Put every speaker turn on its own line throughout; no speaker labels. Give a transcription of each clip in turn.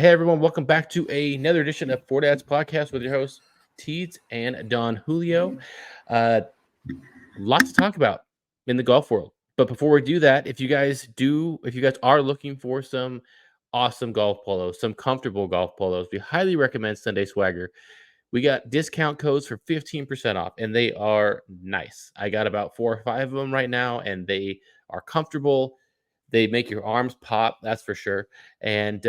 Hey everyone, welcome back to another edition of Fore Podcast with your hosts Teeds and Don Julio. Lots to talk about in the golf world. But before we do that, if you guys are looking for some awesome golf polos, some comfortable golf polos, we highly recommend Sunday Swagger. We got discount codes for 15% off, and they are nice. I got about 4 or 5 of them right now, and they are comfortable. They make your arms pop, that's for sure. And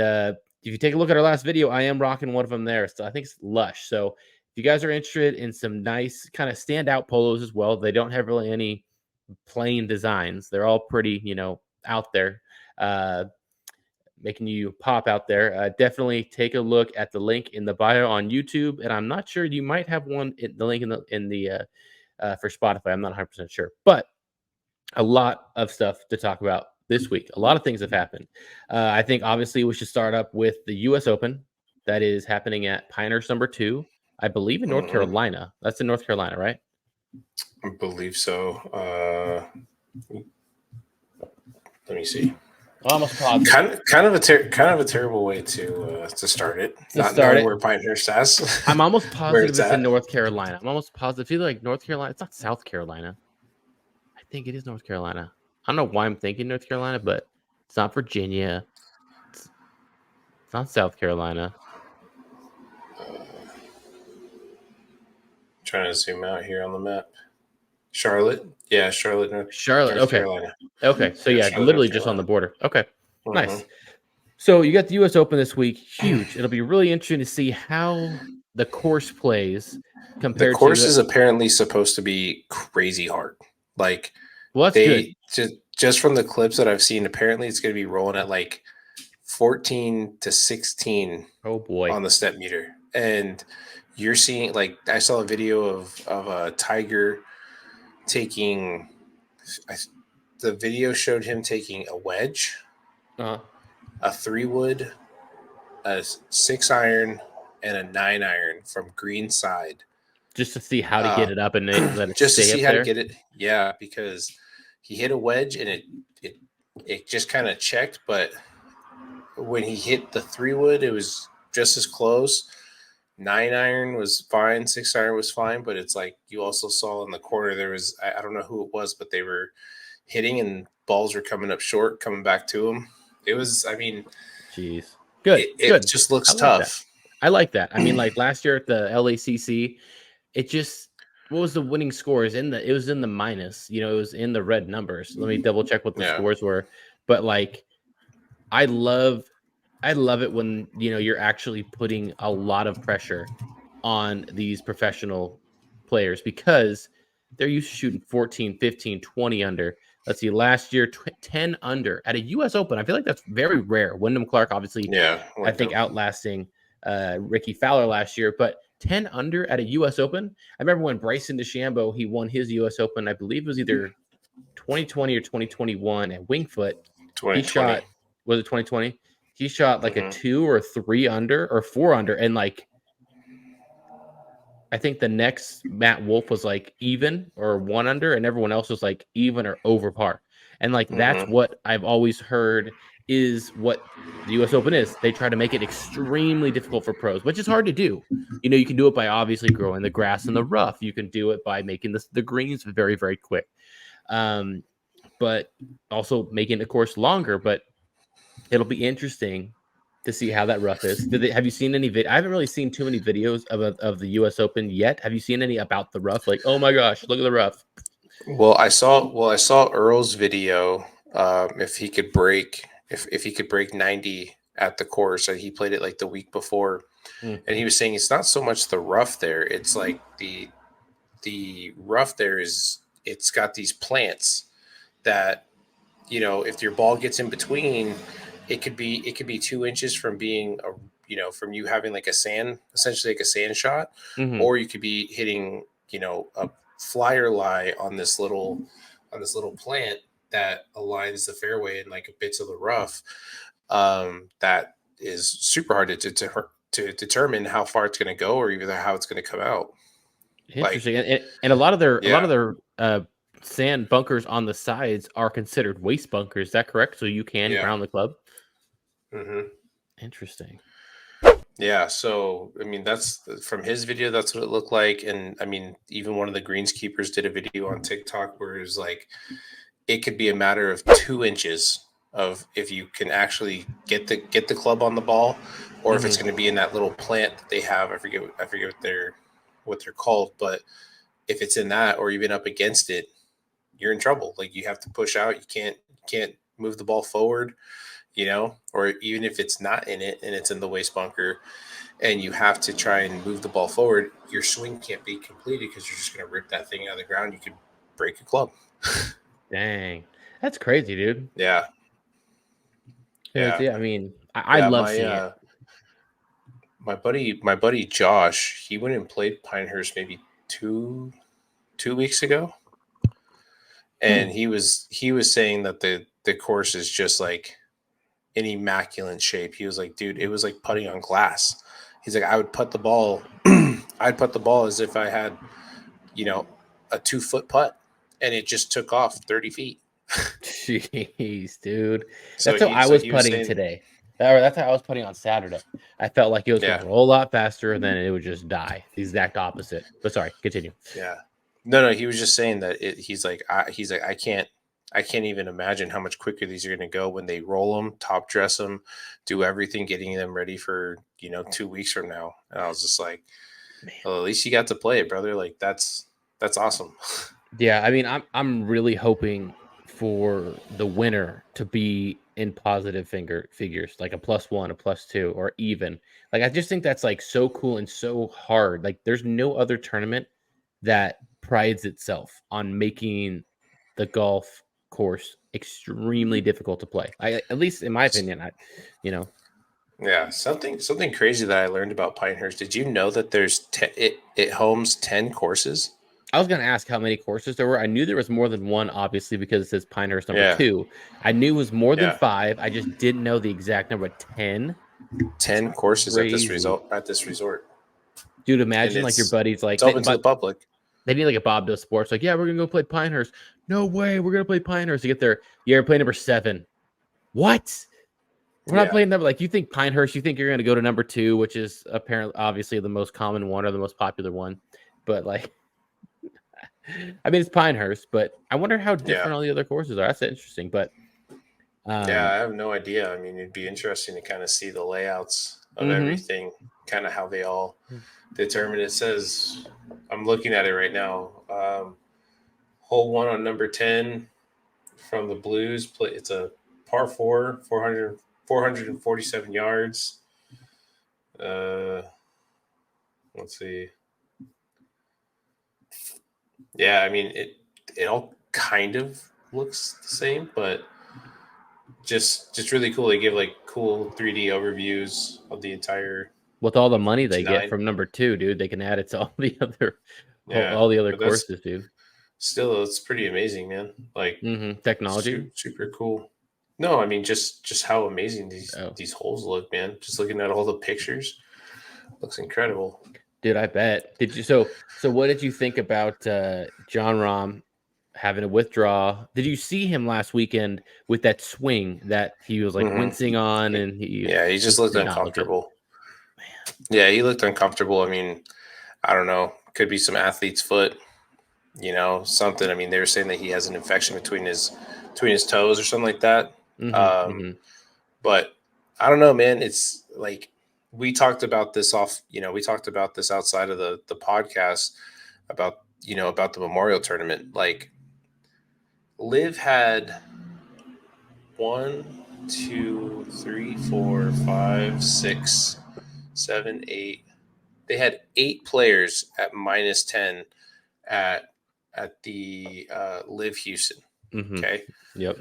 if you take a look at our last video, I am rocking one of them there. So I think it's Lush. So if you guys are interested in some nice kind of standout polos as well, they don't have really any plain designs. They're all pretty, out there, making you pop out there. Definitely take a look at the link in the bio on YouTube. And I'm not sure, you might have one in the link in the for Spotify. I'm not 100% sure, but a lot of stuff to talk about this week. A lot of things have happened. I think obviously we should start up with the U.S. Open that is happening at Pinehurst number 2, I believe in North Carolina. That's in North Carolina, right?
I believe so. Let me see.
Almost positive.
Kind of a terrible way to start it. Not knowing where Pinehurst is.
I'm almost positive it's in North Carolina. I'm almost positive. It's either like North Carolina. It's not South Carolina. I think it is North Carolina. I don't know why I'm thinking North Carolina, but it's not Virginia. It's not South Carolina.
Trying to zoom out here on the map. Charlotte. Yeah, Charlotte. North
okay.
Carolina.
Okay. So yeah, Charlotte, literally just on the border. Okay. Nice. So you got the U.S. Open this week. Huge. It'll be really interesting to see how the course plays compared to...
The course is apparently supposed to be crazy hard. Like,
well, that's good.
Just from the clips that I've seen, apparently it's going to be rolling at like 14 to 16 on the step meter. And you're seeing, like, I saw a video of a Tiger taking... the video showed him taking a wedge, a 3-wood, a 6-iron, and a 9-iron from green side.
Just to see how to get it up and let it
just
stay
to see
up
how
there?
to get it. Yeah, because he hit a wedge and it just kind of checked, but when he hit the 3-wood, it was just as close. 9-iron was fine, 6-iron was fine, but it's like you also saw in the corner there was, I don't know who it was, but they were hitting and balls were coming up short, coming back to him. It was, I mean,
jeez, good.
It just looks tough.
I like that. I mean, like last year at the LACC, it just, what was the winning scores? It was in the minus, it was in the red numbers. Let me double check what the scores were. But like, I love it when, you're actually putting a lot of pressure on these professional players because they're used to shooting 14, 15, 20 under. Let's see, last year, 10 under at a U.S. Open. I feel like that's very rare. Wyndham Clark, obviously, I think outlasting Ricky Fowler last year, but 10 under at a U.S. Open. I remember when Bryson DeChambeau, he won his U.S. Open, I believe it was either 2020 or 2021 at Wingfoot. He shot, was it 2020? He shot like a 2 or 3 under or 4 under. And like, I think the next Matt Wolf was like even or 1 under, and everyone else was like even or over par. And like, that's what I've always heard is what the U.S. Open is. They try to make it extremely difficult for pros, which is hard to do. You can do it by obviously growing the grass in the rough. You can do it by making the greens very, very quick. But also making the course longer. But it'll be interesting to see how that rough is. Have you seen any I haven't really seen too many videos of the U.S. Open yet. Have you seen any about the rough? Like, oh my gosh, look at the rough.
Well, I saw Earl's video. If he could break 90 at the course, and he played it like the week before, and he was saying it's not so much the rough there. It's like the rough there is, it's got these plants that, if your ball gets in between, it could be 2 inches from being from you having like essentially like a sand shot, or you could be hitting, a flyer lie on this little plant that aligns the fairway in like bits of the rough. That is super hard to determine how far it's going to go or even how it's going to come out.
Interesting. And a lot of their sand bunkers on the sides are considered waste bunkers. Is that correct? So you can ground the club.
Mm-hmm.
Interesting.
Yeah, so I mean that's from his video, that's what it looked like. And I mean, even one of the greenskeepers did a video on TikTok where it was like it could be a matter of 2 inches of if you can actually get the club on the ball, or if it's going to be in that little plant that they have. I forget what they're called, but if it's in that or even up against it, you're in trouble. Like you have to push out. You can't move the ball forward, or even if it's not in it and it's in the waste bunker and you have to try and move the ball forward, your swing can't be completed because you're just going to rip that thing out of the ground. You could break a club.
Dang, that's crazy, dude.
Yeah. Yeah.
Yeah, I mean, I
Yeah.
love seeing it.
My buddy Josh, he went and played Pinehurst maybe two weeks ago. And he was saying that the course is just like in immaculate shape. He was like, dude, it was like putting on glass. He's like, I would putt the ball. I'd putt the ball as if I had, a 2 foot putt, and it just took off 30 feet.
Jeez, dude.
So
That's how
he
I
so
was
he was
putting
saying,
today. That's how I was putting on Saturday. I felt like it was going
yeah,
to roll a lot faster, and then it would just die. The exact opposite. But sorry, continue.
yeah. No, he was just saying that he's like, I can't even imagine how much quicker these are going to go when they roll them, top dress them, do everything, getting them ready for 2 weeks from now. And I was just like,
Man.
well, at least you got to play it, brother. Like that's awesome.
Yeah, I mean, I'm really hoping for the winner to be in positive figures, like a +1, a +2, or even. Like I just think that's like so cool and so hard. Like there's no other tournament that prides itself on making the golf course extremely difficult to play. At least in my opinion, you know,
Yeah, something crazy that I learned about Pinehurst. Did you know that it homes 10 courses?
I was gonna ask how many courses there were. I knew there was more than one, obviously, because it says Pinehurst number
Yeah,
2. I knew it was more than
yeah.
5. I just didn't know the exact number. 10. It's
10 courses
crazy,
at this resort.
dude.
And
Imagine like your buddies
it's
like,
open to the
but
public.
they need like a Bob Does Sports. Like, yeah, we're gonna go play Pinehurst. No way, we're gonna play Pinehurst to get there. Yeah, we're playing number 7. What? We're not
Yeah.
playing number, like, you think Pinehurst, you think you're gonna go to number 2, which is apparently obviously the most common one or the most popular one. But like, I mean, it's Pinehurst, but I wonder how
Yeah.
different all the other courses are. That's interesting. But
Yeah, I
um,
have no idea. I mean, it'd be interesting to kind of see the layouts of
mhm.
everything, kind of how they all determine. It says, I'm looking at it right now. Hole one on number 10 from the Blues. It's a par four, 447 yards. Uh, let's see. Yeah, I mean, it all kind of looks the same, but just really cool. They give like cool 3D overviews of the entire
With all the
of
money
each
they get
nine.
from number 2, dude, they can add it to all the other
Yeah,
all the other
but that's
courses, dude.
still it's pretty amazing, man. Like
Technology.
super cool. No, I mean just how amazing
Oh,
these holes look, man. Just looking at all the pictures, looks incredible.
dude, I bet. Did you so what did you think about Jon Rahm having a withdraw? Did you see him last weekend with that swing that he was like
Hmm.
wincing on and he
Yeah, he just
just
looked
did not look good?
uncomfortable. Yeah, he looked uncomfortable. I mean, I don't know. Could be some athlete's foot, something. I mean, they were saying that he has an infection between his toes or something like that.
Mhm.
Um,
Mhm.
but I don't know, man. It's like we talked about this we talked about this outside of the podcast about about the Memorial Tournament. Like Liv had 1, 2, 3, 4, 5, 6, 7, 8. They had 8 players at -10 at the Live Houston.
Mhm.
Okay,
Yep.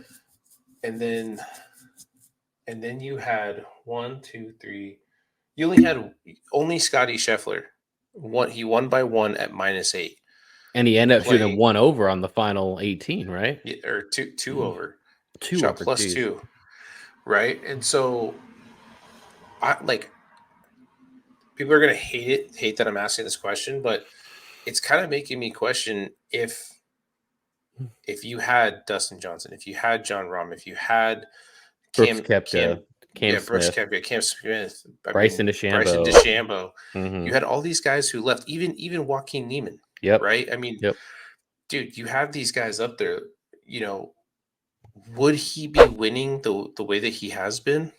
and then you had 1, 2, 3. You only had Scottie Scheffler. He won by 1 at -8,
And he ended up shooting
playing,
1 over on the final 18, right?
or two over,
2
shot
over, geez.
+2, right? And so I like people are gonna hate that I'm asking this question, but it's kind of making me question if you had Dustin Johnson, if you had Jon Rahm, if you had
Brooks
Cam
kept
Cam Brooks
Smith,
Koepka, Cam Smith,
Bryson
Bryson
DeChambeau.
DeChambeau.
Mm-hmm.
You had all these guys who left, even Joaquin Neiman,
Yep.
right? I mean,
Yep.
dude, you have these guys up there. You know, would he be winning the way that he has been?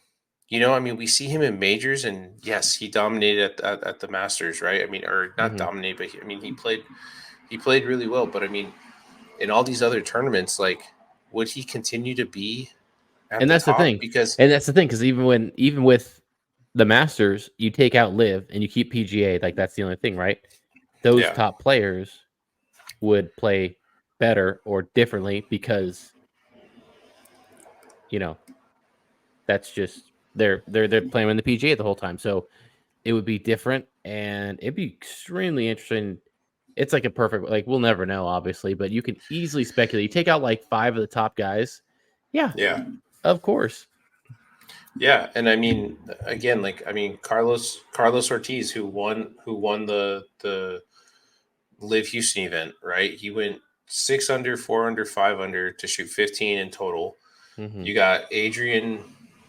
You know, I mean, we see him in majors, and yes, he dominated at the Masters, right? I mean, or not
Mm-hmm.
dominate, but I mean, he played really well. But I mean, in all these other tournaments, like, would he continue to be at
And
the
that's the
top?
thing.
Because
Because even with the Masters, you take out LIV and you keep PGA, like that's the only thing, right? Those
yeah,
top players would play better or differently because you know that's just they're playing in the PGA the whole time. So it would be different and it'd be extremely interesting. It's like a perfect, like we'll never know, obviously, but you can easily speculate. You take out like 5 of the top guys. Yeah,
yeah,
of course.
yeah. And I mean, again, like, I mean, Carlos Ortiz, who won the Live Houston event, right? He went 6 under, 4 under, 5 under to shoot 15 in total.
Mm-hmm.
You got Adrian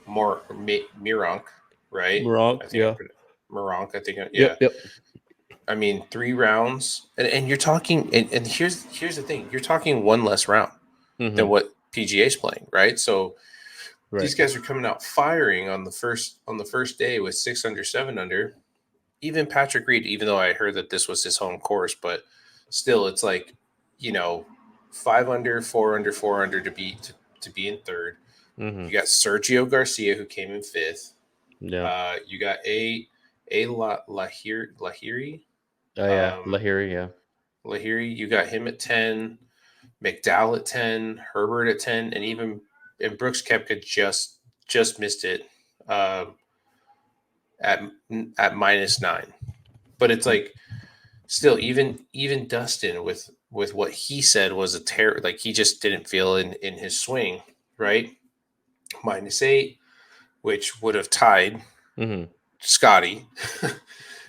Mironk, right?
Wrong.
I think
Yeah.
Mironk. I think, yeah.
Yep. Yep.
I mean, 3 rounds, and you're talking, and here's the thing: you're talking one less round
Mm-hmm.
than what PGA is playing, right? So
Right.
these guys are coming out firing on the first day with 6 under, 7 under. Even Patrick Reed, even though I heard that this was his home course, but still, it's like, 5 under, 4 under, 4 under to be in third.
Mm-hmm.
You got Sergio Garcia, who came in fifth.
Yeah.
You got Lahiri.
Oh yeah. Lahiri. Yeah.
Lahiri, you got him at 10, McDowell at 10, Herbert at 10, and Brooks Koepka just missed it uh, at -9. But it's like, still, even Dustin with what he said was a terror, like he just didn't feel in his swing, right? -8, which would have tied
Mm-hmm.
Scottie.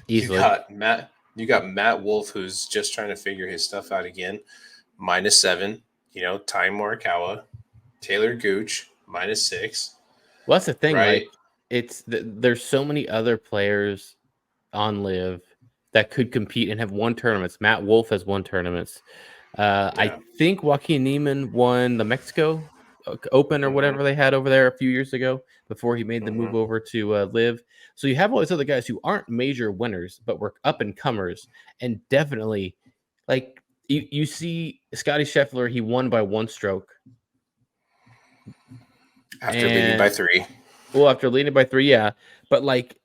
you
Easily.
got Matt you got Matt Wolf, who's just trying to figure his stuff out again, -7. Ty Morikawa, Taylor Gooch, -6.
Well, that's the thing.
Right?
Like, there's so many other players on Live that could compete and have won tournaments. Matt Wolf has won tournaments. I
Yeah.
think Joaquin Neiman won the Mexico Open or
Mm-hmm.
whatever they had over there a few years ago before he made the
Mm-hmm.
move over to Live. So you have all these other guys who aren't major winners, but were up and comers, and definitely like you see Scottie Scheffler, he won by 1 stroke,
After leading by
and
3.
well, after leading by 3, yeah, but like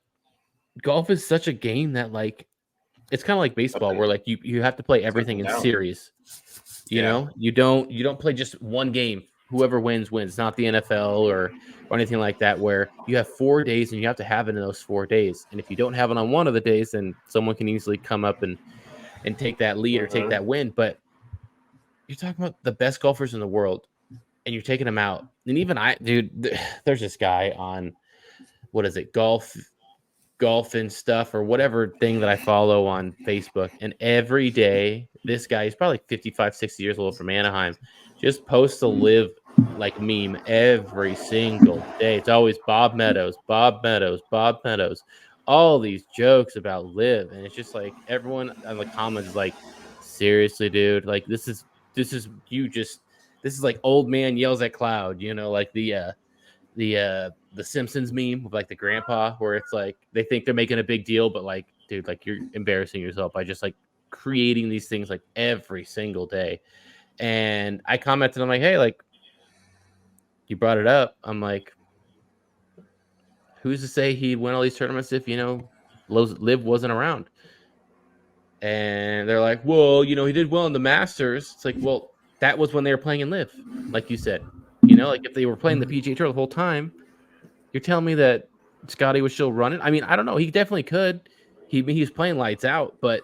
golf is such a game that like it's kind of like
Up
baseball
and
where like you have to play
it's up
everything
and
in
down.
series.
Yeah.
You don't play just one game. Whoever wins wins. Not the NFL or anything like that where you have 4 days and you have to have it in those 4 days. And if you don't have it on one of the days, then someone can easily come up and take that lead or take
Mm-hmm.
that win. But you're talking about the best golfers in the world and you're taking them out. And even there's this guy on what is it, golf and stuff or whatever thing that I follow on Facebook. And every day, this guy, he's probably like 55, 60 years old from Anaheim, just posts a Live like meme every single day. It's always Bob Meadows, Bob Meadows, Bob Meadows, all these jokes about Live. And it's just like everyone in the comments is like, seriously, dude, like this is like old man yells at cloud, like the Simpsons meme with like the grandpa where it's like they think they're making a big deal, but like, dude, like you're embarrassing yourself by just like creating these things like every single day. And I commented, I'm like, hey, like you brought it up. I'm like, who's to say he'd win all these tournaments if Liv wasn't around? And they're like, well, he did well in the Masters. It's like, well, that was when they were playing in Live, like you said. Like if they were playing the PGA Tour the whole time, you're telling me that Scottie was still running? I mean, I don't know. He definitely could. He's playing lights out, but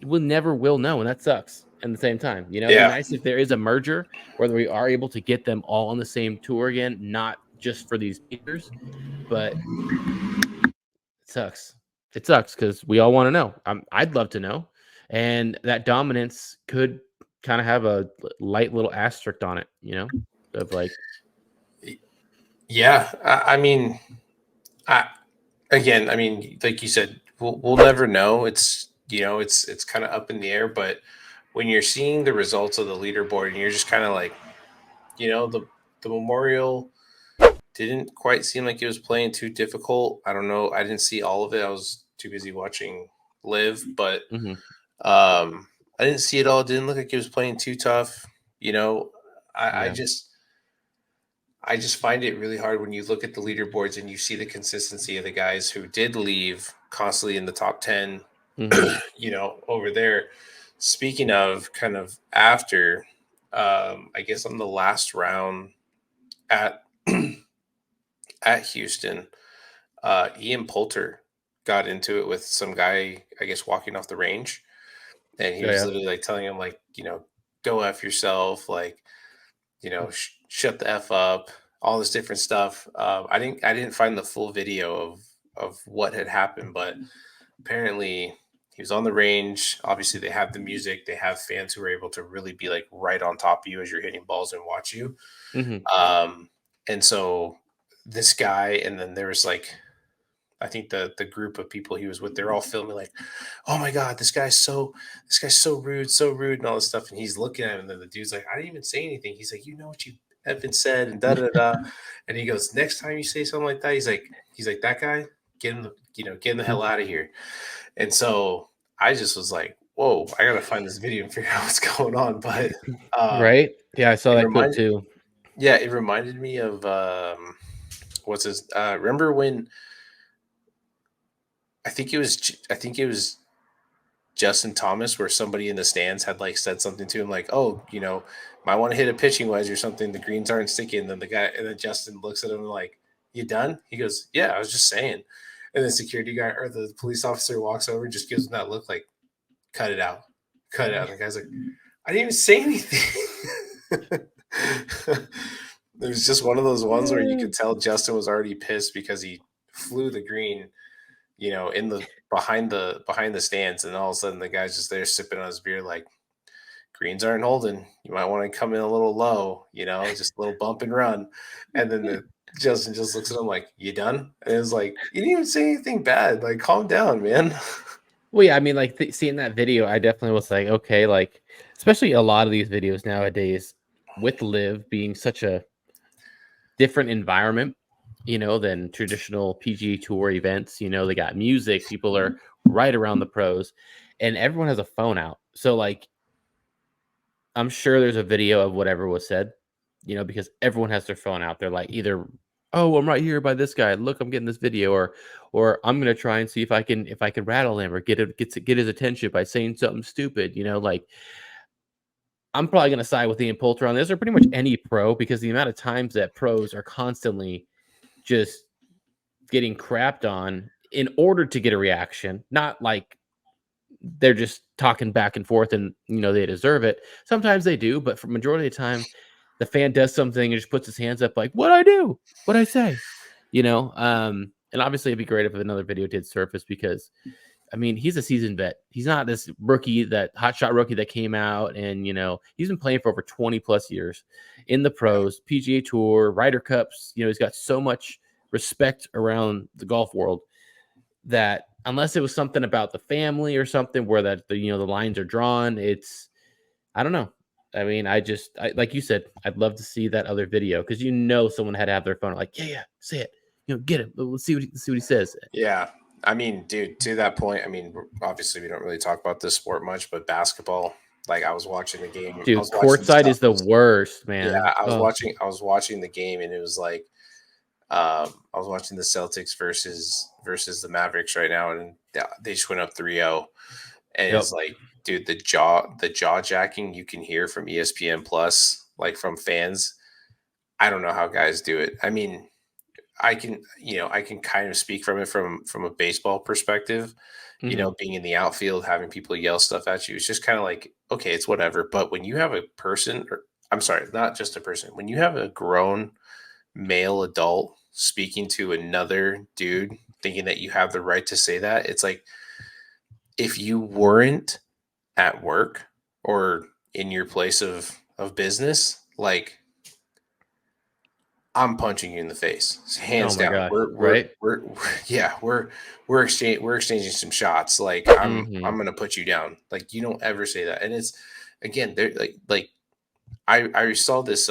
we never will know, and that sucks. At the same time, it'd be
Yeah.
nice if there is a merger where we are able to get them all on the same tour again, not just for these years. But it sucks. It sucks because we all want to know. I'd love to know, and that dominance could kind of have a light little asterisk on it, of like,
Yeah. I mean, I, again, I mean, like you said, we'll never know. It's it's kind of up in the air. But when you're seeing the results of the leaderboard, and you're just kind of like, the Memorial didn't quite seem like it was playing too difficult. I don't know. I didn't see all of it. I was too busy watching Live, but
Mm-hmm.
I didn't see it all. It didn't look like it was playing too tough. You know, I
Yeah.
just I just find it really hard when you look at the leaderboards and you see the consistency of the guys who did leave constantly in the top 10,
Mm-hmm.
over there. Speaking of kind of after, I guess on the last round at at Houston, Ian Poulter got into it with some guy, I guess, walking off the range, and he
Yeah.
was
Yeah.
literally like telling him like, go f yourself, like, shut the f up, all this different stuff. I didn't find the full video of what had happened, but apparently he was on the range. Obviously, they have the music, they have fans who are able to really be like right on top of you as you're hitting balls and watch you.
Mm-hmm.
Um, and so this guy, and then there was like, I think the group of people he was with, they're all filming like, oh my god, this guy's so rude, and all this stuff. And he's looking at him, and then the dude's like, I didn't even say anything. He's like, you know what you have been said, and da da da. And he goes, next time you say something like that, he's like that guy, get him the hell out of here. And so I just was like, whoa, I gotta find this video and figure out what's going on. But
Right. Yeah, I saw
it
that clip
reminded,
too.
yeah, it reminded me of what's his? Remember when I think it was Justin Thomas, where somebody in the stands had like said something to him like, "Oh, might want to hit a pitching wedge or something. The greens aren't sticky." And then Justin looks at him like, "You done?" He goes, "Yeah, I was just saying." And the security guy or the police officer walks over and just gives him that look like, "Cut it out, cut it out." And the guy's like, "I didn't even say anything." It was just one of those ones where you could tell Justin was already pissed because he flew the green, in the behind the stands, and all of a sudden the guy's just there sipping on his beer, like, greens aren't holding. You might want to come in a little low, just a little bump and run. And then the Justin just looks at him like, "You done?" And it was like, "You didn't even say anything bad. Like, calm down, man."
Well, yeah, I mean, like seeing that video, I definitely was like, okay, like especially a lot of these videos nowadays with Live being such a different environment, than traditional PGA Tour events. They got music, people are right around the pros, and everyone has a phone out. So, like, I'm sure there's a video of whatever was said, because everyone has their phone out. They're like either, "Oh, I'm right here by this guy. Look, I'm getting this video," or "I'm gonna try and see if I can rattle him or get his attention by saying something stupid." Like I'm probably gonna side with Ian Poulter on this, or pretty much any pro, because the amount of times that pros are constantly just getting crapped on in order to get a reaction, not like they're just talking back and forth and they deserve it. Sometimes they do, but for majority of the time, the fan does something and just puts his hands up like, "What I do? What I say?" And obviously it'd be great if another video did surface because I mean, he's a seasoned vet. He's not this rookie, that hotshot rookie that came out and, he's been playing for over 20 plus years in the
Yeah.
pros, PGA Tour, Ryder Cups. He's got so much respect around the golf world that unless it was something about the family or something where the lines are drawn, I don't know. I mean, like you said, I'd love to see that other video because someone had to have their phone like, yeah, yeah, say it, get him. Let's see what he says.
Yeah. I mean, dude, to that point, I mean, obviously we don't really talk about this sport much, but basketball, like I was watching the game, I
Dude,
was watching the
courtside is the
Celtics.
worst,
Yeah,
man.
I was
Oh,
watching I was watching the game, and it was like, I was watching the Celtics versus the Mavericks right now, and they just went up 3-0. And
yep.
it's like, dude, the jaw jacking you can hear from ESPN Plus, like from fans. I don't know how guys do it. I mean, I can kind of speak from it from a baseball perspective.
Hmm.
Being in the outfield, having people yell stuff at you, it's just kind of like, okay, it's whatever. But when you have a person, or I'm sorry, not just a person, when you have a grown male adult speaking to another dude, thinking that you have the right to say that, it's like, if you weren't at work or in your place of business, like, I'm punching you in the face,
Oh
hands
my
down.
gosh, right?
Yeah, we're exchanging some shots. Like I'm
Mhm.
gonna put you down. Like you don't ever say that. And it's again, they're like I saw this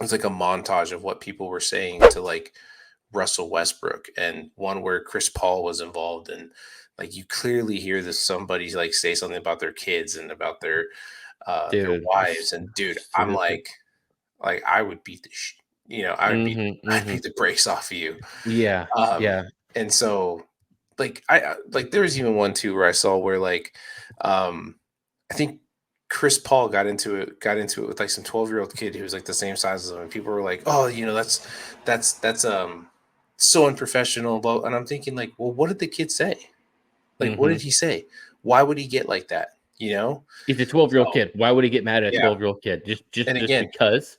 it's like a montage of what people were saying to like Russell Westbrook, and one where Chris Paul was involved, and like you clearly hear this somebody like say something about their kids and about their
Dude,
wives,
it's
and dude, I'm
stupid.
like I would beat I would beat
Mhm,
I'd beat
mhm.
the brakes off of you.
Yeah,
Um,
yeah.
and so like like there was even one too where I saw where like um I think Chris Paul got into it with like some 12-year-old kid who was like the same size as him, and people were like, "Oh, that's so unprofessional." And I'm thinking like, well, what did the kid say? Like, what did
Mhm.
he say? Why would he get like that? You know?
He's a 12-year-old
So
kid. Why would he get mad at a
yeah.
12-year-old kid?
And
Just
again,
because?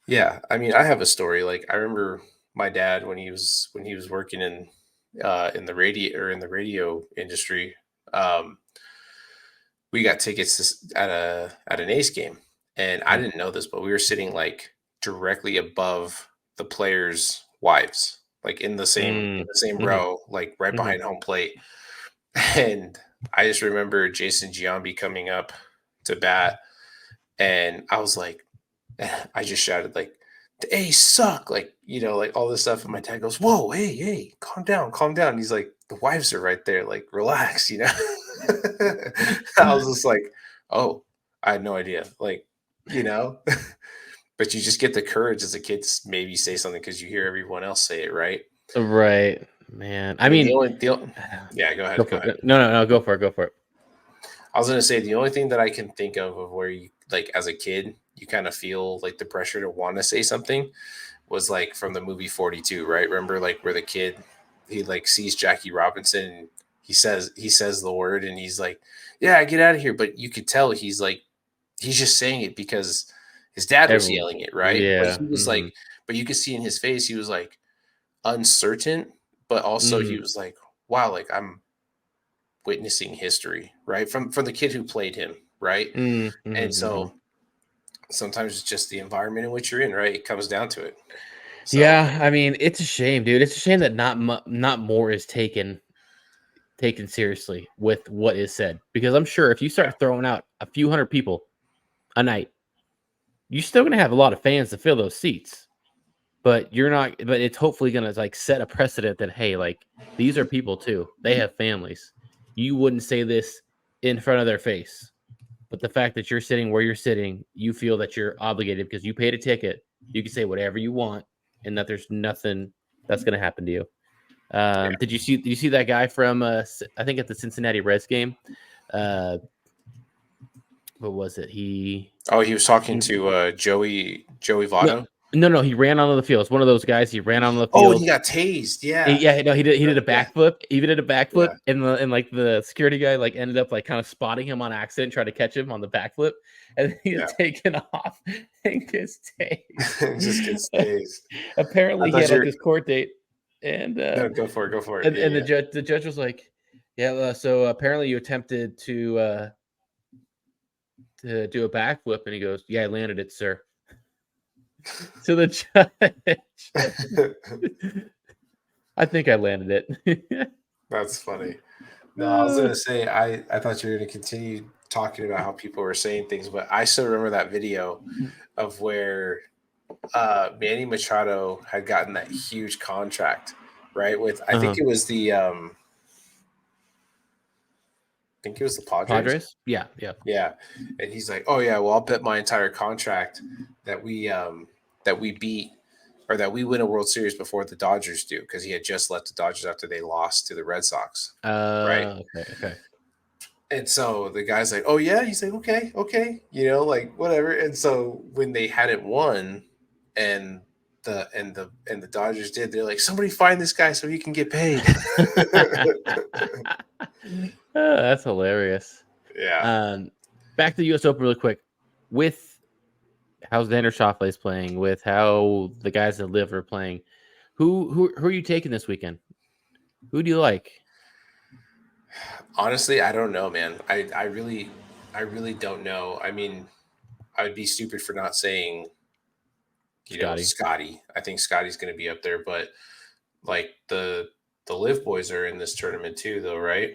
yeah, I mean, I have a story. Like, I remember my dad when he was working in the radio industry. Um, we got tickets at an Ace game, and I
Mm,
didn't know this, but we were sitting like directly above the players' wives, like in the same
mhm,
row, like right
mhm.
behind home plate. And I just remember Jason Giambi coming up to bat, and I was like, I just shouted like, "The A's suck!" Like like all this stuff. And my dad goes, "Whoa, hey, hey, calm down, calm down." And he's like, "The wives are right there. Like, relax." I was just like, "Oh, I had no idea." Like, you know. But you just get the courage as a kid to maybe say something because you hear everyone else say it, right?
Right, man.
I
I
mean,
mean,
yeah, go
go
ahead, go
for
ahead.
it. No, no, no, go for it, go for it.
I was gonna say the only thing that I can think of where you like as a kid, you kind of feel like the pressure to want to say something was like from the movie 42, right? Remember like where the kid he like sees Jackie Robinson and he says the word and he's like, "Yeah, get out of here." But you could tell he's just saying it because his dad was
Everyone.
yelling it, right? But
Yeah,
he was like,
mhm,
but you could see in his face he was like uncertain, but also he
mhm,
was like, "Wow, like I'm witnessing history," right? From the kid who played him, right?
mhm,
And
mhm, mhm.
so sometimes it's just the environment in which you're in, right? It comes down to it. So
Yeah, I mean, it's a shame, dude. It's a shame that not more is taken seriously with what is said, because I'm sure if you
yeah,
start throwing out a few hundred people a night, you're still gonna have a lot of fans to fill those seats. But you're not but it's hopefully gonna, like, set a precedent that, "Hey, like, these are people too. They have families." You wouldn't say this in front of their face, but the fact that you're sitting where you're sitting, you feel that you're obligated because you paid a ticket. You can say whatever you want, and that there's nothing that's gonna happen to you.
yeah.
Did you see that guy from, I think at the Cincinnati Reds game? Uh, what was it?
Oh, he was talking
He
to Joey
no,
Votto.
no, he ran onto the field. It's one of those guys, he ran onto the
Oh, and he
field.
got tased. Yeah,
Yeah, no, he did a
yeah,
backflip. He even did a backflip,
yeah,
and like the security guy like ended up like kind of spotting him on accident, trying to catch him on the backflip, and he
yeah.
had taken off and gets
Just gets
tased.
tased. I
Apparently, he
thought
had like
you're
this court date, and
no. Go for it. Go for it.
and
Yeah,
the judge was like, "Yeah, so apparently you attempted to do a backflip," and he goes, "Yeah, I landed it, sir." So the judge,
yeah.
I think I landed it.
That's funny. No, I was
Uh,
gonna say I thought you were gonna continue talking about how people were saying things, but I still remember that video of where Manny Machado had gotten that huge contract, right? With I think
uh-huh.
it was the Padres.
Padres? Yeah, yeah.
Yeah, and he's like, "Oh yeah, well I'll bet my entire contract that we beat or that we win a World Series before the Dodgers do," because he had just left the Dodgers after they lost to the Red Sox, right?
Okay, okay.
And so the guy's like, "Oh yeah," he's like, "Okay, okay," like whatever. And so when they hadn't won, and the Dodgers did, they're like, "Somebody find this guy so he can get paid."
That's hilarious.
Yeah.
Um, Back to the US Open really quick. With how Xander Schauffele is playing, with how the guys that live are playing, who are you taking this weekend? Who do you like?
Honestly, I don't know, man. I really don't know. I mean, I would be stupid for not saying
Scotty.
Scottie. I think Scottie's going to be up there, but like the Live boys are in this tournament too, though, right?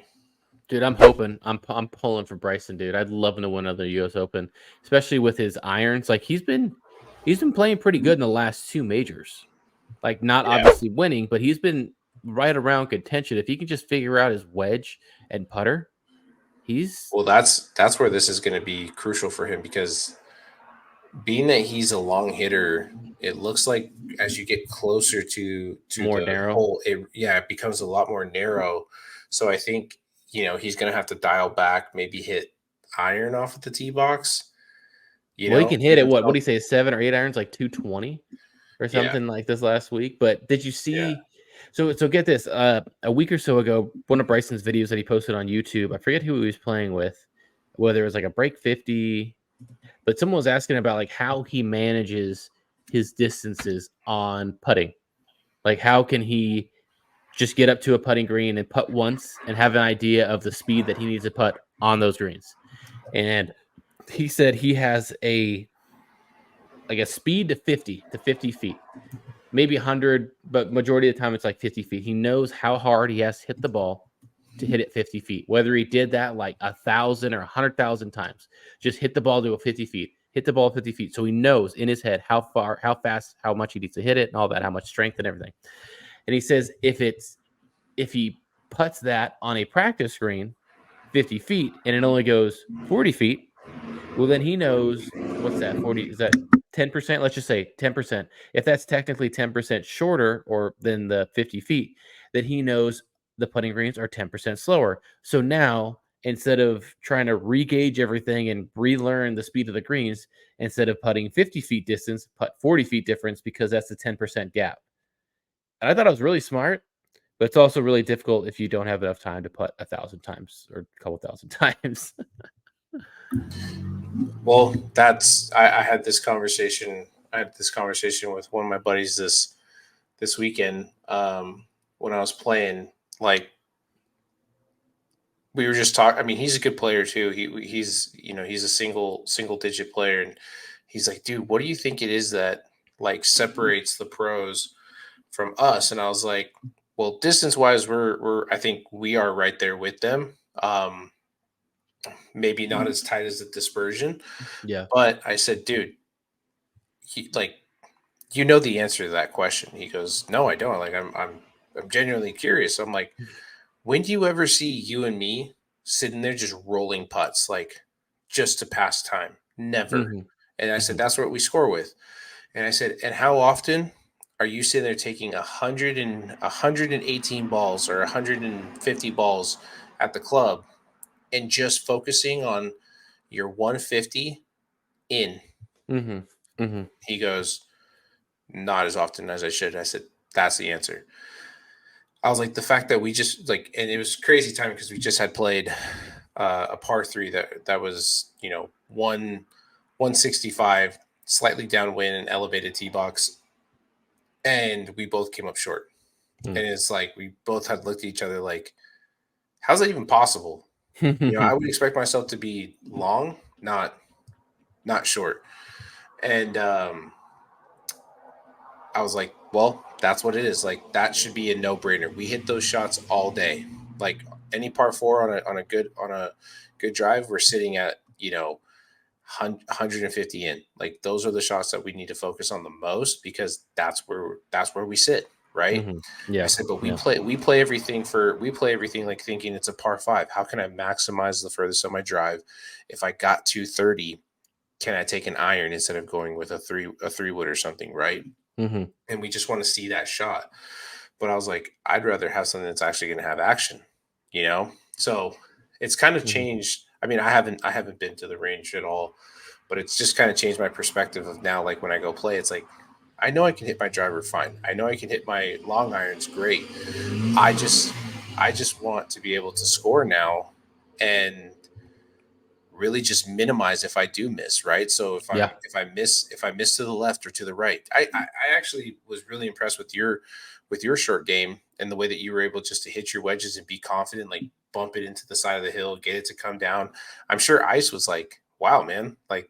Dude, I'm hoping. I'm pulling for Bryson, dude. I'd love him to win another US Open, especially with his irons. Like he's been playing pretty good in the last two majors. Like not
Yeah.
obviously winning, but he's been right around contention. If he can just figure out his wedge and putter, he's
Well, that's where this is going to be crucial for him because being that he's a long hitter, it looks like as you get closer to
more
the
narrow.
hole, it becomes a lot more narrow. So I think he's going to have to dial back, maybe hit iron off of the tee box.
Well, he can hit
Give
it. What do
himself,
you say? 7 or 8 irons, like 220 or
yeah,
something like this last week. But did you
yeah.
see? So get this. A week or so ago, one of Bryson's videos that he posted on YouTube. I forget who he was playing with, whether it was like a break 50, but someone was asking about like how he manages his distances on putting. Like how can he just get up to a putting green and putt once and have an idea of the speed that he needs to putt on those greens. And he said he has a speed to 50 feet, maybe 100, but majority of the time it's like 50 feet. He knows how hard he has to hit the ball to hit it 50 feet. Whether he did that like 1,000 or 100,000 times, just hit the ball to a 50 feet, hit the ball 50 feet. So he knows in his head how far, how fast, how much he needs to hit it and all that, how much strength and everything. And he says if he puts that on a practice green 50 feet and it only goes 40 feet, well, then he knows what's that 40? Is that 10%? Let's just say 10%. If that's technically 10% shorter or than the 50 feet, then he knows the putting greens are 10% slower. So now instead of trying to regauge everything and relearn the speed of the greens, instead of putting 50 feet distance, putt 40 feet difference because that's the 10% gap. And I thought it was really smart. But it's also really difficult if you don't have enough time to putt 1,000 times or a couple thousand times.
Well, I had this conversation. I had this conversation with one of my buddies this weekend when I was playing. Like we were just talking. I mean, he's a good player too. He's a single digit player, and he's like, dude, what do you think it is that like separates the pros from us? And I was like, well, distance wise, we're I think we are right there with them. Maybe not as tight as the dispersion,
Yeah.
but I said, dude, like you know the answer to that question. He goes, no, I don't. Like I'm genuinely curious. I'm like, when do you ever see you and me sitting there just rolling putts, like just to pass time? Never.
hmm
And I said,
hmm
that's what we score with. And I said, and how often are you sitting there taking 118 balls or 150 balls at the club and just focusing on your 150 in?
hmm hmm
He goes, not as often as I should. I said, that's the answer. I was like, the fact that we just like, and it was crazy timing because we just had played a par three that was, 165, slightly downwind and elevated tee box. And we both came up short. And it's like, we both had looked at each other like, how's that even possible? I would expect myself to be long, not short. And I was like, well, that's what it is. Like that should be a no-brainer. We hit those shots all day. Like any par four on a good drive, we're sitting at 150 in. Like those are the shots that we need to focus on the most because that's where we sit, right? I
Yeah.
said, but we
Yeah.
play everything like thinking it's a par five. How can I maximize the furthest of my drive? If I got 230, can I take an iron instead of going with a three wood or something, right?
hmm
And we just want to see that shot. But I was like, I'd rather have something that's actually going to have action, you know? So it's kind of
hmm
changed. I mean, I haven't been to the range at all, but it's just kind of changed my perspective of now, like when I go play, it's like, I know I can hit my driver fine. I know I can hit my long irons great. I just, I just want to be able to score now and really just minimize if I do miss, right? So
Yeah.
if I miss to the left or to the right, I actually was really impressed with your short game and the way that you were able just to hit your wedges and be confident, like bump it into the side of the hill, get it to come down. I'm sure Ice was like, wow, man, like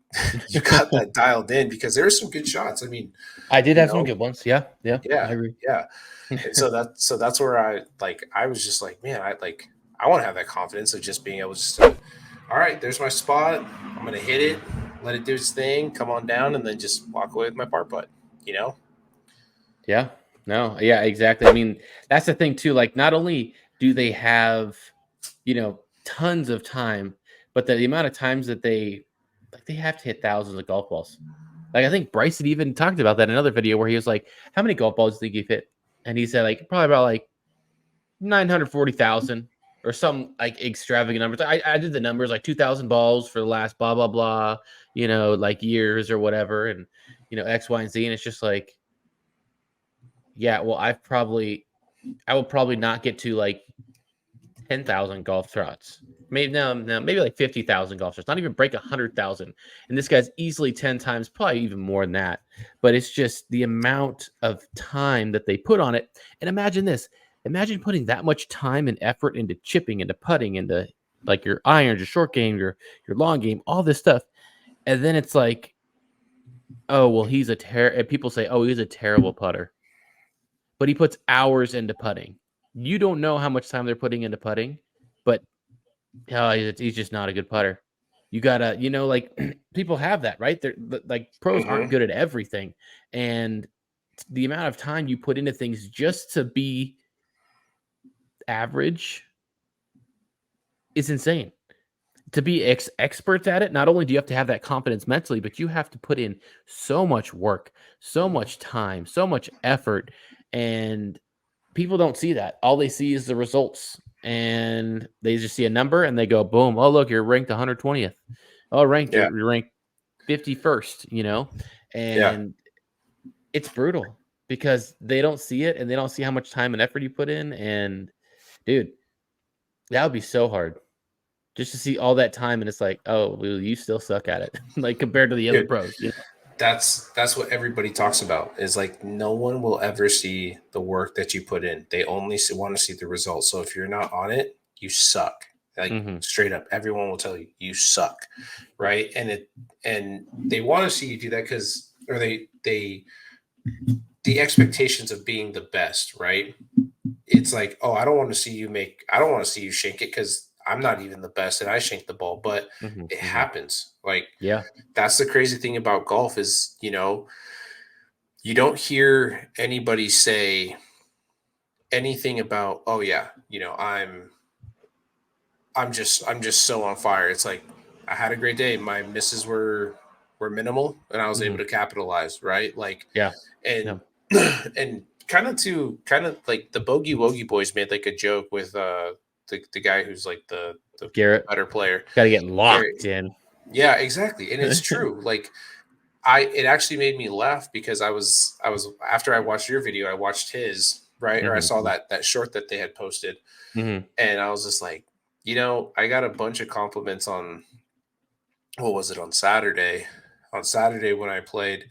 you got that dialed in, because there were some good shots. I mean,
I did
you
have some
know,
good ones. Yeah, I
yeah,
agree.
yeah. And so that's where I was just like, man, I want to have that confidence of just being able to, all right, there's my spot. I'm gonna hit it, let it do its thing, come on down, and then just walk away with my par putt. You know?
Yeah. No, yeah, exactly. I mean, that's the thing too. Like, not only do they have, tons of time, but the amount of times that they have to hit thousands of golf balls. Like, I think Bryson even talked about that in another video where he was like, "How many golf balls do you think you've hit?" And he said, like, probably about like 940,000 or some like extravagant numbers. I did the numbers like 2,000 balls for the last blah blah blah, like years or whatever, and X, Y, and Z, and it's just like, yeah, well, I will probably not get to like 10,000 golf shots. Maybe no, maybe like 50,000 golf shots. Not even break 100,000. And this guy's easily 10 times, probably even more than that. But it's just the amount of time that they put on it. And imagine this. Imagine putting that much time and effort into chipping, into putting, into like your irons, your short game, your long game, all this stuff. And then it's like, oh, well, people say, oh, he's a terrible putter. But he puts hours into putting. You don't know how much time they're putting into putting, but he's just not a good putter. You gotta, like people have that, right? They're like pros aren't
Mm-hmm.
good at everything, and the amount of time you put into things just to be average is insane. To be experts at it, not only do you have to have that confidence mentally, but you have to put in so much work, so much time, so much effort, and people don't see that. All they see is the results, and they just see a number and they go, boom, oh, look, you're ranked 120th. Oh,
Yeah,
you're ranked 51st,
yeah.
and it's brutal because they don't see it and they don't see how much time and effort you put in. And dude, that would be so hard just to see all that time. And it's like, oh, well, you still suck at it. Like compared to the other
Dude,
pros.
that's what everybody talks about, is like no one will ever see the work that you put in. They only want to see the results. So if you're not on it, you suck. Like
Mm-hmm.
straight up, everyone will tell you you suck, right? And they want to see you do that because, or they the expectations of being the best, right? It's like, oh, I don't want to see you shank it because I'm not even the best and I shank the ball, but
Mm-hmm.
it
Mm-hmm.
happens. Like
Yeah.
that's the crazy thing about golf is, you don't hear anybody say anything about, oh yeah, I'm just so on fire. It's like I had a great day. My misses were minimal and I was able
Mm-hmm.
to capitalize, right? Like
Yeah. Yeah.
and and kind of like the Bogey Wogey boys made like a joke with the guy who's like the
Garrett,
better player.
got to get
Gary.
locked in.
Yeah, exactly. And it's true. Like it actually made me laugh because I was after I watched your video, I watched his, right? Or I saw
Mm-hmm.
that short that they had posted,
Mm-hmm.
and I was just like, I got a bunch of compliments on, what was it, on Saturday? On Saturday when I played,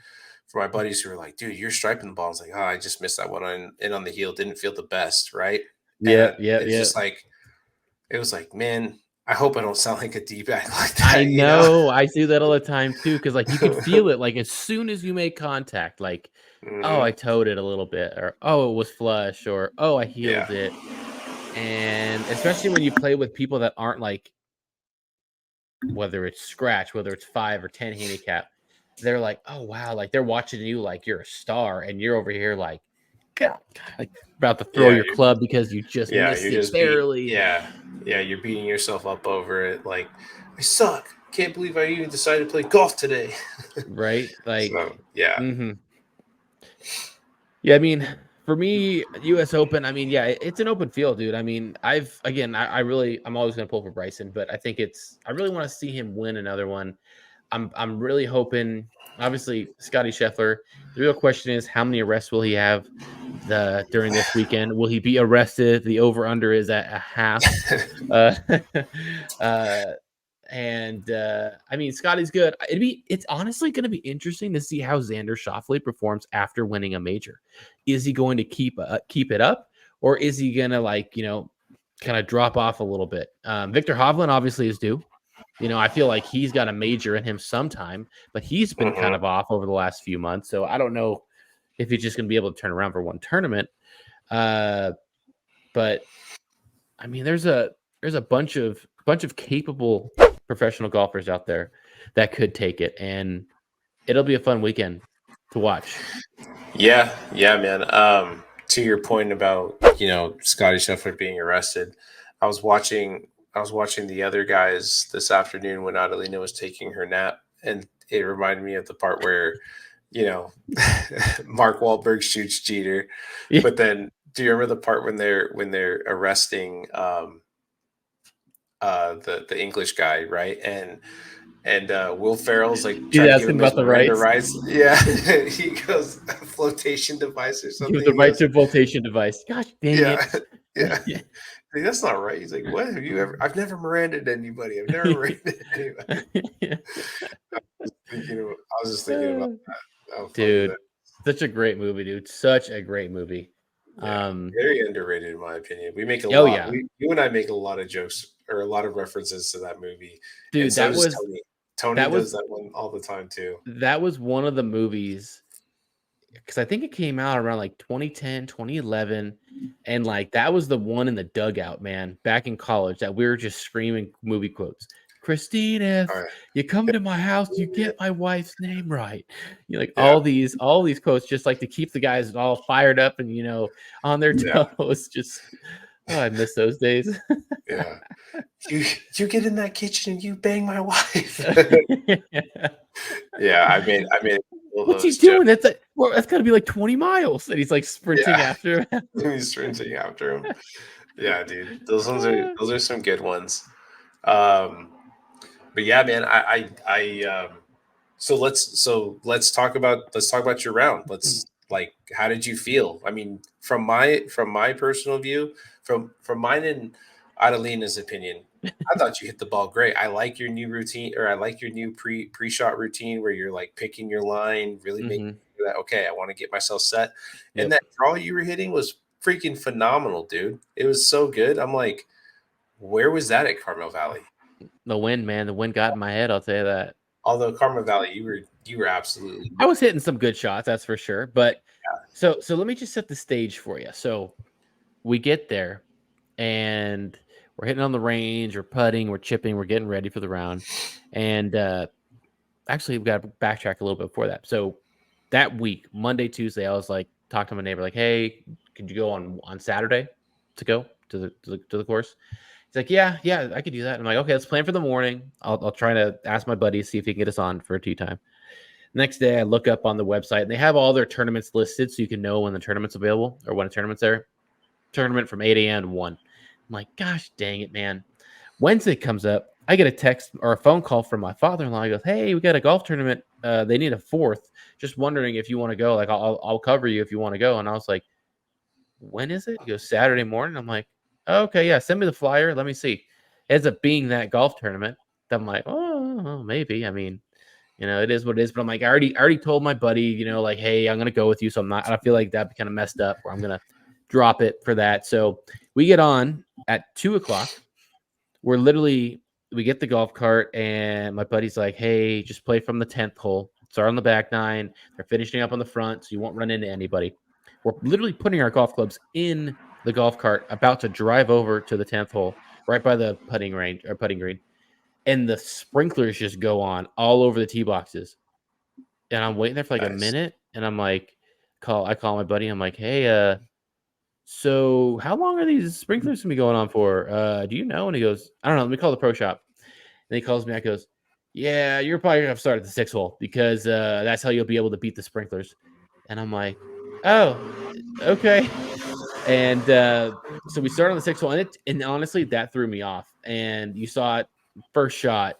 for my buddies who were like, dude, you're striping the ball. I was like, oh, I just missed that one in on the heel. Didn't feel the best, right?
Yeah,
And
yeah,
it's
yeah.
just like, it was like, man, I hope I don't sound like a D-bag like
I
that,
know. I see that all the time too, because like you could feel it like as soon as you make contact, like, oh, I
Hmm.
towed it a little bit, or oh, it was flush, or oh, I
Yeah.
healed it. And especially when you play with people that aren't like, whether it's scratch, whether it's 5 or 10 handicap, they're like, oh wow, like they're watching you like you're a star, and you're over here like, God, like about to throw
Yeah.
your club because you just
Yeah,
missed
you're
it
just beat.
barely.
Yeah, yeah, you're beating yourself up over it. Like, I suck. Can't believe I even decided to play golf today.
Right? Like,
So yeah,
mm-hmm. Yeah, I mean, for me, US Open, I mean, yeah, it's an open field, dude. I mean, I'm always gonna pull for Bryson, but I really want to see him win another one. I'm really hoping, obviously, Scottie Scheffler. The real question is, how many arrests will he have during this weekend? Will he be arrested? The over under is at a half. Uh, uh, and I mean, Scotty's good. It's honestly going to be interesting to see how Xander Schauffele performs after winning a major. Is he going to keep it up, or is he going to kind of drop off a little bit? Victor Hovland obviously is due. I feel like he's got a major in him sometime, but he's been kind of off over the last few months. So I don't know if he's just going to be able to turn around for one tournament. But I mean, there's a bunch of capable professional golfers out there that could take it, and it'll be a fun weekend to watch.
Yeah, man. To your point about Scottie Scheffler being arrested, I was watching the other guys this afternoon when Adelina was taking her nap, and it reminded me of the part where Mark Wahlberg shoots Jeter,
Yeah.
but then do you remember the part when they're arresting the English guy, right? And Will Ferrell's like
He's
trying to give
asking
him his
about the
Miranda
rights.
rights. Yeah, he goes a flotation device or
Give
something.
the
He
right
goes,
to flotation device. Gosh dang
yeah,
it.
yeah. Like, that's not right. He's like, what have you ever? I've never Miranda'd anybody. I've never Miranda'd anybody. I was just thinking about that. How funny
Dude,
that.
such a great movie, dude. Such a great movie.
Yeah, very underrated in my opinion. We make a
Oh
lot.
yeah,
You and I make a lot of jokes or a lot of references to that movie, and
dude.
so
That
does
was
Tony. Tony
that
does
was
that one all the time too.
that was one of the movies, because I think it came out around like 2010, 2011, and like that was the one in the dugout, man, back in college that we were just screaming movie quotes. Christine, if
All right.
you come to my house, you get my wife's name right. Like
Yeah.
all these quotes, just like to keep the guys all fired up and on their toes. Just I miss those days.
Yeah. You get in that kitchen and you bang my wife. Yeah, I made
What's he doing? That's got to be like 20 miles, and he's like sprinting after him.
He's sprinting after him. Yeah, dude, those are some good ones. But yeah, man, so let's talk about your round. How did you feel? I mean, from my personal view, from mine and Adelina's opinion, I thought you hit the ball great. I like your new routine, or I like your new pre-shot routine where you're like picking your line, really making sure that, okay, I want to get myself set. And that draw you were hitting was freaking phenomenal, dude. It was so good. I'm like, where was that at Carmel Valley?
The wind, man. The wind got in my head, I'll tell you that.
Although Carmel Valley, you were absolutely.
I was hitting some good shots, that's for sure. But so let me just set the stage for you. So we get there, and we're hitting on the range, we're putting, we're chipping, we're getting ready for the round. And actually, we've got to backtrack a little bit before that. So that week, Monday, Tuesday, I was like, talking to my neighbor, like, hey, could you go on Saturday to go to the course? He's like, yeah, I could do that. I'm like, okay, let's plan for the morning. I'll try to ask my buddy, see if he can get us on for a tee time. Next day, I look up on the website, and they have all their tournaments listed, so you can know when the tournament's available or when a tournament's there. Tournament from 8 a.m. to 1. I'm like, gosh dang it, man. Wednesday comes up. I get a text or a phone call from my father-in-law. He goes, hey, we got a golf tournament. They need a fourth. Just wondering if you want to go. Like, I'll cover you if you want to go. And I was like, when is it? He goes, Saturday morning. I'm like, okay, yeah, send me the flyer. Let me see. It ends up being that golf tournament. I'm like, oh, maybe. I mean, it is what it is. But I'm like, I already told my buddy, like, hey, I'm gonna go with you. So I feel like that'd be kind of messed up, or I'm gonna drop it for that. So we get on at 2:00. We get the golf cart, and my buddy's like, hey, just play from the 10th hole. Start on the back 9. They're finishing up on the front, so you won't run into anybody. We're literally putting our golf clubs in the golf cart, about to drive over to the 10th hole, right by the putting green. And the sprinklers just go on all over the tee boxes. And I'm waiting there for like a minute, and I'm like, I call my buddy. I'm like, hey, so how long are these sprinklers gonna be going on for? Do you know? And he goes, I don't know. Let me call the pro shop. And he calls me. I goes, yeah, you're probably gonna have to start at the 6th hole, because that's how you'll be able to beat the sprinklers. And I'm like, oh, okay. And so we started on the 6th hole, and honestly, that threw me off. And you saw it, first shot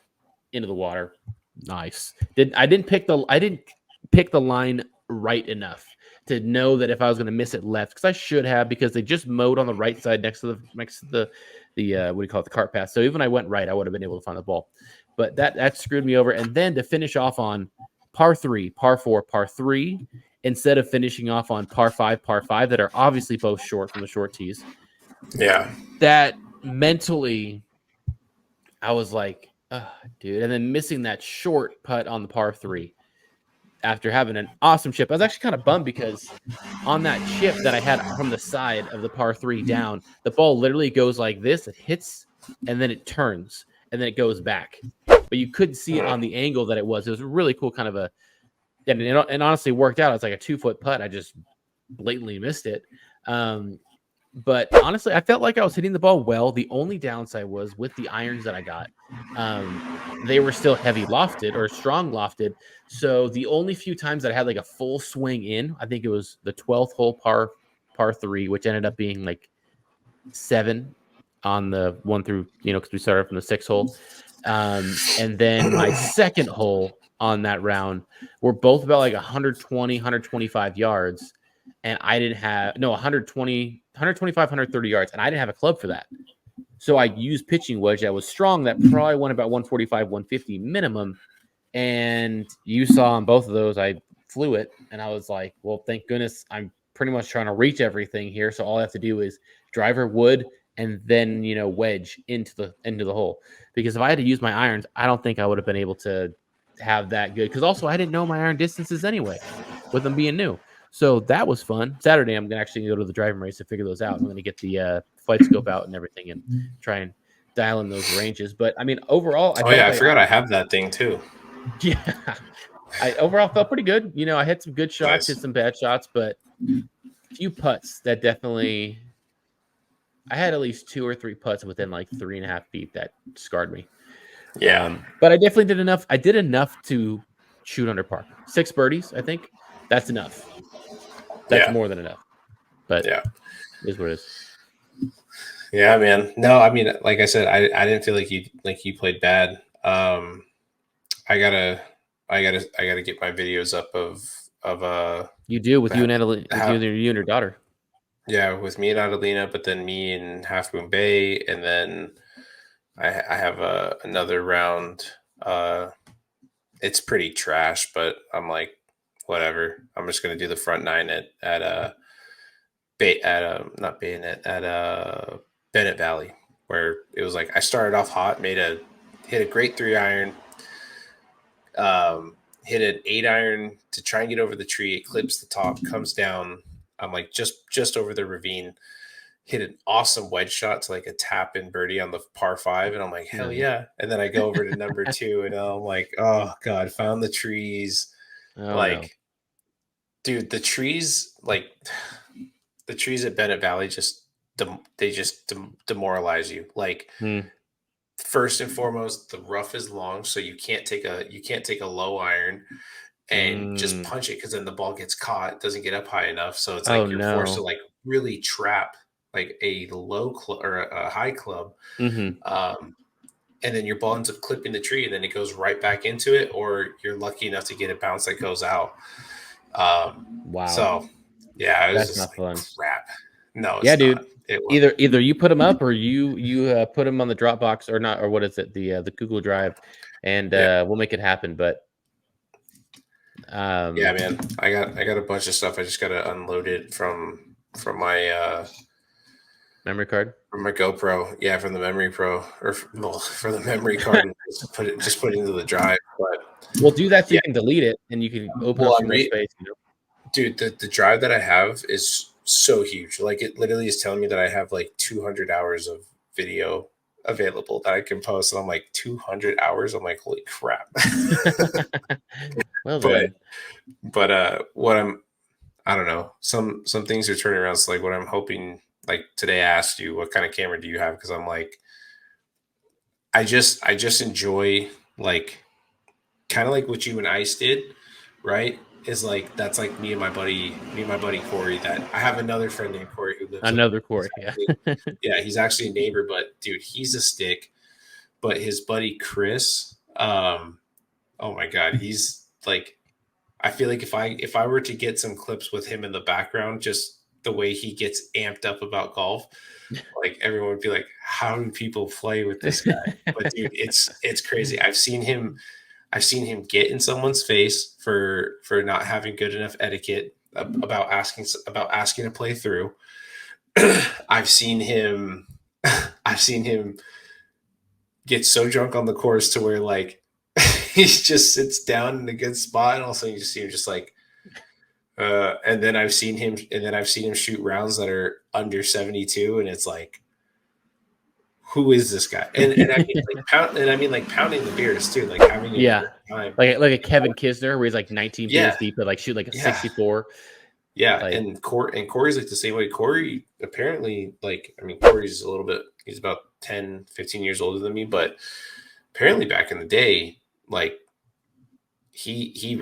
into the water. Nice. I didn't pick the line right enough to know that if I was going to miss it left, because I should have, because they just mowed on the right side next to the what do you call it, the cart path. So even I went right, I would have been able to find the ball. But that screwed me over. And then to finish off on par 3, par 4, par 3, instead of finishing off on par 5, that are obviously both short from the short tees.
Yeah.
That mentally, I was like, Dude, and then missing that short putt on the par 3 after having an awesome chip. I was actually kind of bummed because on that chip that I had from the side of the par 3 down, the ball literally goes like this. It hits and then it turns and then it goes back. But you couldn't see it on the angle that it was. It was a really cool kind of a, and it honestly worked out. It's like a 2-foot putt. I just blatantly missed it. But honestly, I felt like I was hitting the ball well. The only downside was with the irons that I got, they were still heavy lofted or strong lofted. So the only few times that I had like a full swing in, I think it was the 12th hole par 3, which ended up being like 7 on the 1 through, because we started from the 6th hole. And then my second hole on that round were both about like 120, 125 yards. And I didn't have 120, 125, 130 yards, and I didn't have a club for that. So I used pitching wedge that was strong that probably went about 145, 150 minimum. And you saw on both of those, I flew it, and I was like, well, thank goodness I'm pretty much trying to reach everything here. So all I have to do is driver wood and then wedge into the hole. Because if I had to use my irons, I don't think I would have been able to have that good. Because also I didn't know my iron distances anyway, with them being new. So that was fun. Saturday, I'm gonna actually go to the driving race to figure those out. I'm gonna get the flight scope out and everything, and try and dial in those ranges. But I mean, overall,
I forgot I have that thing too.
Yeah, I overall felt pretty good. I hit some good shots, hit some bad shots, but few putts that definitely. I had at least 2 or 3 putts within like 3.5 feet that scarred me.
Yeah,
but I definitely did enough. I did enough to shoot under par. 6 birdies, I think. That's enough. That's more than enough. But
yeah,
it is what it is.
Yeah, man. No, I mean, like I said, I didn't feel like you played bad. I gotta get my videos up of
you do with you and Adelina, with you and your daughter.
Yeah, with me and Adelina, but then me and Half Moon Bay, and then I have another round. It's pretty trash, but I'm like, whatever. I'm just gonna do the front 9 at not Bayonet, at Bennett Valley, where it was like I started off hot, hit a great 3-iron, hit an 8-iron to try and get over the tree. It clips the top, comes down. I'm like just over the ravine. Hit an awesome wedge shot to like a tap in birdie on the par 5, and I'm like, hell yeah! And then I go over to number 2, and I'm like, oh god, found the trees. Dude, the trees at Bennett Valley just demoralize you. Like, first and foremost, the rough is long, so you can't take a low iron and just punch it, because then the ball gets caught, it doesn't get up high enough. So it's like you're forced to like really trap like a low club or a high club. And then your ball ends up clipping the tree, and then it goes right back into it, or you're lucky enough to get a bounce that goes out.
Wow.
So yeah, it was
That's not fun.
Crap. No,
it's dude. Either you put them up, or you put them on the Dropbox, or not, or what is it, the Google Drive, and we'll make it happen. But
yeah, man, I got a bunch of stuff. I just got to unload it from my
memory card,
from my GoPro. Yeah, from the memory pro, or for the memory card. And just put it into the drive. But
we'll do that so you can delete it and you can open up some more space.
Dude, the drive that I have is so huge. Like, it literally is telling me that I have like 200 hours of video available that I can post, and I'm like, 200 hours. I'm like, holy crap.
Well,
but what I don't know. Some things are turning around. So like, what I'm hoping, like today I asked you, what kind of camera do you have? Because I'm like, I just enjoy, like, kind of like what you and Ice did, right? Is like, that's like me and my buddy Corey. That I have another friend named Corey who lives
Corey.
Yeah, he's actually a neighbor, but dude, he's a stick. But his buddy Chris, oh my god, he's like, I feel like if I were to get some clips with him in the background, just the way he gets amped up about golf, like everyone would be like, how do people play with this guy? But dude, it's crazy. I've seen him get in someone's face for not having good enough etiquette about asking to play through. I've seen him gets so drunk on the course to where like he just sits down in a good spot, and all of a sudden you just see him just like. And then I've seen him shoot rounds that are under 72, and it's like, who is this guy? And I mean like pounding the beers too, like having a
Yeah.
great time.
Like a Kevin Kisner where he's like 19 beers
Yeah,
deep, but like shoot like a
yeah,
64.
yeah.
Like,
And Corey's like the same way. Corey apparently, like, I mean, Corey's a little bit, he's about 10, 15 years older than me, but apparently back in the day, like he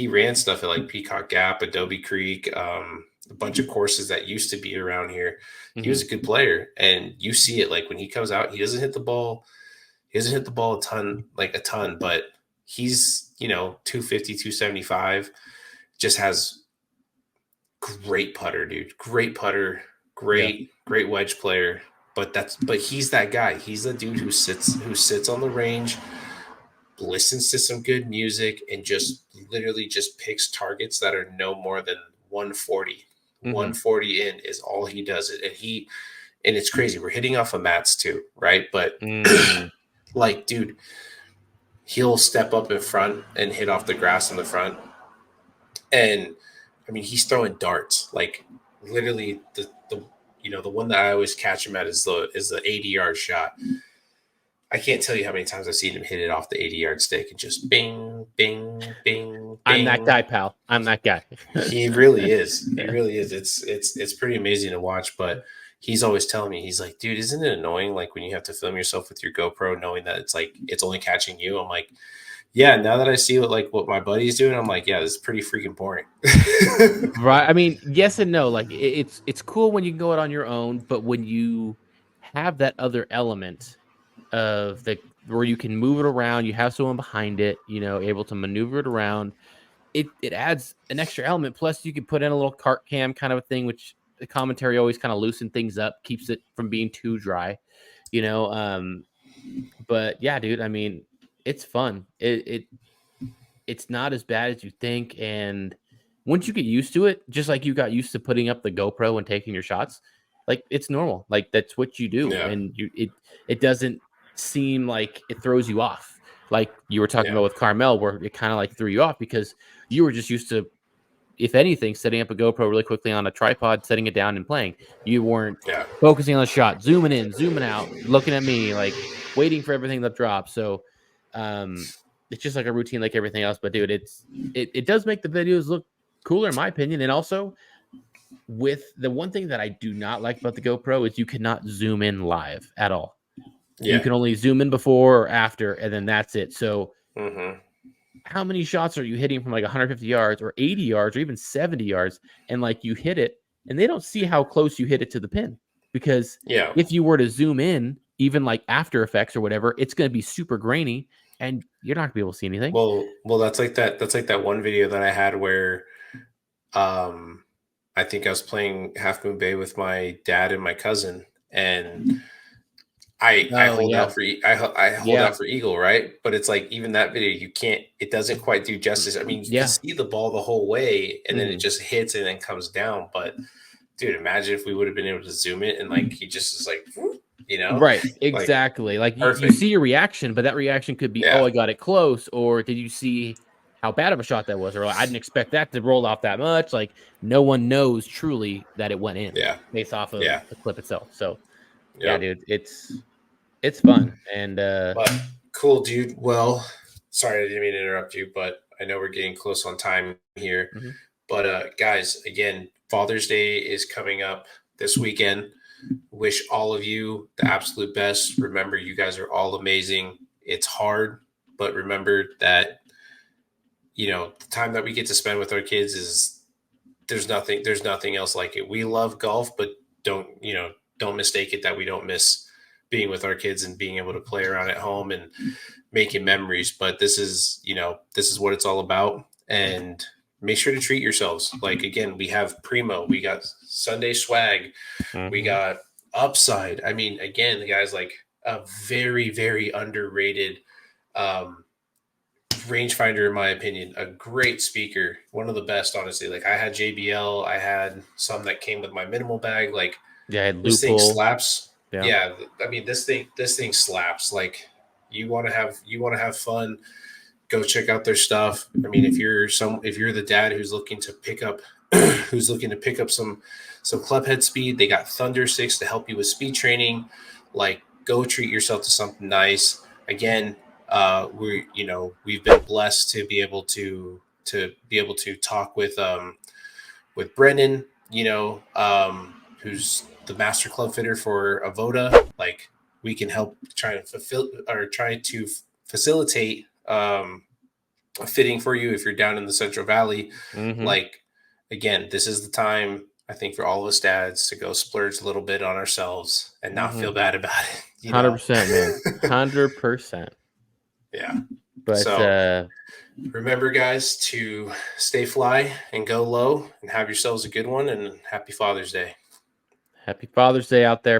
ran stuff at like Peacock Gap, Adobe Creek, a bunch of courses that used to be around here. He was a good player, and you see it like when he comes out, he doesn't hit the ball. He doesn't hit the ball a ton, but he's 250, 275. Just has great putter, dude. Great putter, great wedge player. But he's that guy. He's the dude who sits on the range, listens to some good music, and just literally just picks targets that are no more than 140. 140 in is all he does it. And it's crazy. We're hitting off of mats too, right? But like, dude, he'll step up in front and hit off the grass in the front. And I mean, he's throwing darts. Like literally the one that I always catch him at is the 80-yard shot. I can't tell you how many times I've seen him hit it off the 80-yard stick and just bing, bing, bing, bing.
I'm that guy, pal. I'm that guy.
He really is. He really is. It's pretty amazing to watch, but he's always telling me, he's like, dude, isn't it annoying like when you have to film yourself with your GoPro knowing that it's like it's only catching you? I'm like, yeah, now that I see what my buddy's doing, I'm like, yeah, this is pretty freaking boring.
Right. I mean, yes and no. Like it's cool when you can go out on your own, but when you have that other element of where you can move it around, you have someone behind it, able to maneuver it around, it adds an extra element. Plus you can put in a little cart cam kind of a thing, which the commentary always kind of loosen things up, keeps it from being too dry, but yeah, dude, I mean, it's fun. It's not as bad as you think, and once you get used to it, just like you got used to putting up the GoPro and taking your shots, like it's normal. Like that's what you do,
Yeah.
and it doesn't seem like it throws you off. Like you were talking about with Carmel, where it kind of like threw you off because you were just used to, if anything, setting up a GoPro really quickly on a tripod, setting it down and playing. You weren't focusing on the shot, zooming in, zooming out, looking at me, like waiting for everything to drop. So it's just like a routine like everything else. But dude, it does make the videos look cooler in my opinion. And also with the one thing that I do not like about the GoPro is you cannot zoom in live at all. You can only zoom in before or after, and then that's it. So how many shots are you hitting from like 150 yards or 80 yards or even 70 yards? And like you hit it and they don't see how close you hit it to the pin, because if you were to zoom in, even like After Effects or whatever, it's going to be super grainy and you're not gonna be able to see anything.
Well, that's like that one video that I had where I think I was playing Half Moon Bay with my dad and my cousin, and I hold out for eagle, right? But it's like even that video, it doesn't quite do justice. I mean, you can see the ball the whole way, and then it just hits and then comes down. But dude, imagine if we would have been able to zoom it and like he just is like,
right, exactly. Like you see your reaction, but that reaction could be, oh, I got it close, or did you see how bad of a shot that was, or like, I didn't expect that to roll off that much. Like no one knows truly that it went in based off of the clip itself. So yeah, dude, it's fun and
but cool, dude. Well, sorry I didn't mean to interrupt you, but I know we're getting close on time here. But guys, again, Father's Day is coming up this weekend. Wish all of you the absolute best. Remember, you guys are all amazing. It's hard, but remember that the time that we get to spend with our kids is there's nothing else like it. We love golf, but don't mistake it that we don't miss being with our kids and being able to play around at home and making memories. But this is what it's all about. And make sure to treat yourselves. Like, again, we have Primo, we got Sunday Swag, we got Upside. I mean, again, the guy's like a very, very underrated rangefinder, in my opinion. A great speaker, one of the best, honestly. Like, I had JBL, I had some that came with my minimal bag. Like, this thing slaps. I mean, this thing slaps. Like, you want to have fun, go check out their stuff. I mean, if you're the dad who's looking to pick up some club head speed, they got Thunder Sticks to help you with speed training. Like, go treat yourself to something nice. Again, we've been blessed to be able to talk with Brendan, who's the master club fitter for Avoda. Like, we can help try to facilitate a fitting for you if you're down in the Central Valley. Like, again, this is the time, I think, for all of us dads to go splurge a little bit on ourselves and not feel bad about it.
100%, man. 100%.
Yeah.
But
so remember, guys, to stay fly and go low and have yourselves a good one, and happy Father's Day.
Happy Father's Day out there.